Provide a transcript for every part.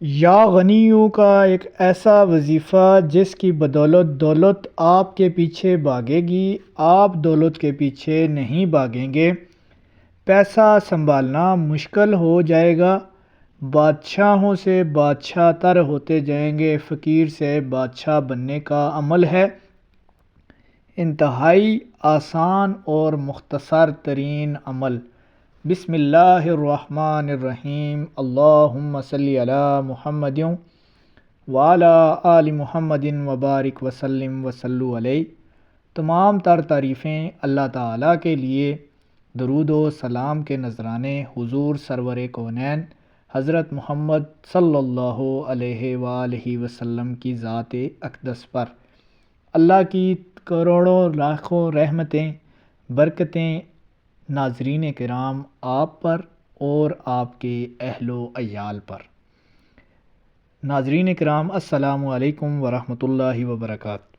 یا غنیوں کا ایک ایسا وظیفہ جس کی بدولت دولت آپ کے پیچھے بھاگے گی، آپ دولت کے پیچھے نہیں بھاگیں گے۔ پیسہ سنبھالنا مشکل ہو جائے گا، بادشاہوں سے بادشاہ تر ہوتے جائیں گے، فقیر سے بادشاہ بننے کا عمل ہے۔ انتہائی آسان اور مختصر ترین عمل۔ بسم اللہ الرحمن الرحیم، اللہم صلی علی محمد وعلی آل محمد وبارک وسلم وصلو علیہ۔ تمام تر تعریفیں اللہ تعالیٰ کے لیے، درود و سلام کے نذرانے حضور سرور کونین حضرت محمد صلی اللہ علیہ وآلہ وسلم کی ذات اقدس پر۔ اللہ کی کروڑوں لاکھوں رحمتیں برکتیں ناظرین کرام آپ پر اور آپ کے اہل و عیال پر۔ ناظرین کرام السلام علیکم ورحمۃ اللہ وبرکاتہ۔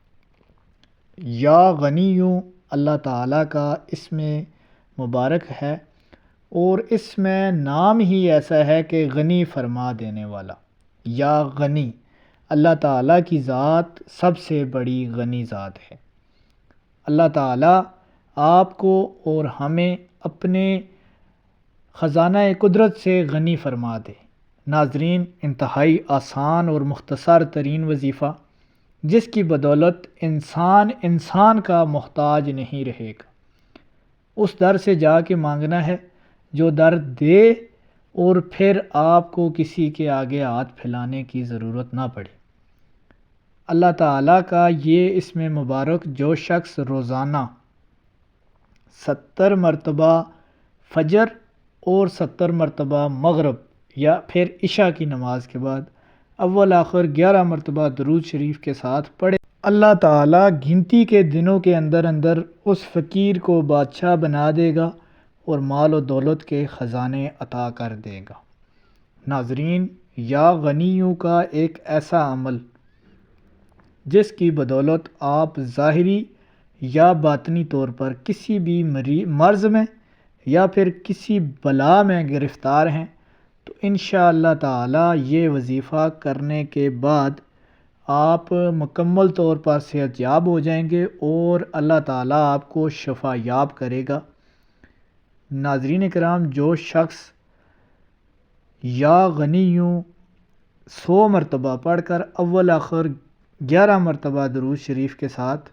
یا غنیوں اللہ تعالیٰ کا اسم مبارک ہے، اور اس میں نام ہی ایسا ہے کہ غنی فرما دینے والا۔ یا غنی، اللہ تعالیٰ کی ذات سب سے بڑی غنی ذات ہے۔ اللہ تعالیٰ آپ کو اور ہمیں اپنے خزانہ قدرت سے غنی فرما دے۔ ناظرین، انتہائی آسان اور مختصر ترین وظیفہ جس کی بدولت انسان کا محتاج نہیں رہے گا۔ اس در سے جا کے مانگنا ہے جو در دے، اور پھر آپ کو کسی کے آگے ہاتھ پھیلانے کی ضرورت نہ پڑے۔ اللہ تعالیٰ کا یہ اسم مبارک جو شخص روزانہ 70 مرتبہ فجر اور 70 مرتبہ مغرب یا پھر عشاء کی نماز کے بعد اول آخر 11 مرتبہ درود شریف کے ساتھ پڑھے، اللہ تعالیٰ گنتی کے دنوں کے اندر اندر اس فقیر کو بادشاہ بنا دے گا اور مال و دولت کے خزانے عطا کر دے گا۔ ناظرین، یا غنیوں کا ایک ایسا عمل جس کی بدولت آپ ظاہری یا باطنی طور پر کسی بھی مرض میں یا پھر کسی بلا میں گرفتار ہیں، تو انشاءاللہ تعالی یہ وظیفہ کرنے کے بعد آپ مکمل طور پر صحت یاب ہو جائیں گے اور اللہ تعالیٰ آپ کو شفا یاب کرے گا۔ ناظرین کرام، جو شخص یا غنیوں 100 مرتبہ پڑھ کر اول آخر 11 مرتبہ درود شریف کے ساتھ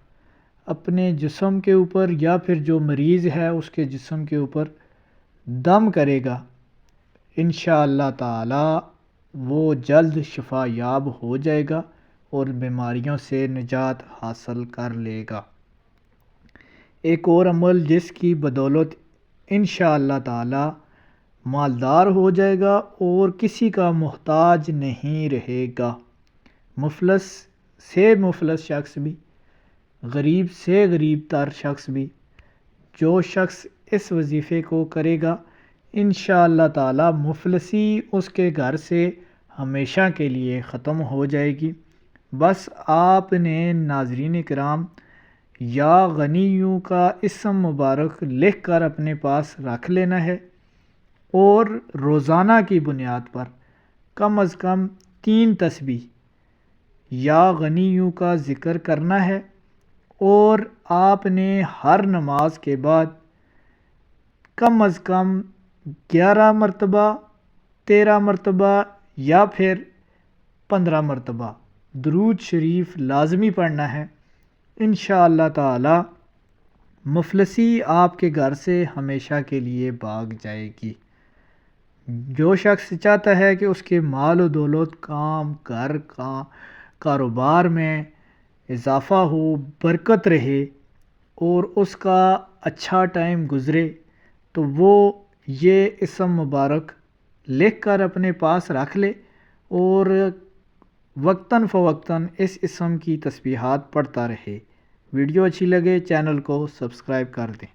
اپنے جسم کے اوپر یا پھر جو مریض ہے اس کے جسم کے اوپر دم کرے گا، انشاءاللہ تعالی وہ جلد شفا یاب ہو جائے گا اور بیماریوں سے نجات حاصل کر لے گا۔ ایک اور عمل جس کی بدولت انشاءاللہ تعالی مالدار ہو جائے گا اور کسی کا محتاج نہیں رہے گا۔ مفلس سے مفلس شخص بھی، غریب سے غریب تر شخص بھی، جو شخص اس وظیفے کو کرے گا انشاءاللہ تعالی مفلسی اس کے گھر سے ہمیشہ کے لیے ختم ہو جائے گی۔ بس آپ نے ناظرین کرام یا غنیوں کا اسم مبارک لکھ کر اپنے پاس رکھ لینا ہے اور روزانہ کی بنیاد پر کم از کم 3 تسبیح یا غنیوں کا ذکر کرنا ہے، اور آپ نے ہر نماز کے بعد کم از کم 11 مرتبہ 13 مرتبہ یا پھر 15 مرتبہ درود شریف لازمی پڑھنا ہے۔ انشاءاللہ تعالی مفلسی آپ کے گھر سے ہمیشہ کے لیے بھاگ جائے گی۔ جو شخص چاہتا ہے کہ اس کے مال و دولت، کام گھر کا کاروبار میں اضافہ ہو، برکت رہے اور اس کا اچھا ٹائم گزرے، تو وہ یہ اسم مبارک لکھ کر اپنے پاس رکھ لے اور وقتاً فوقتاً اس اسم کی تسبیحات پڑھتا رہے۔ ویڈیو اچھی لگے چینل کو سبسکرائب کر دیں۔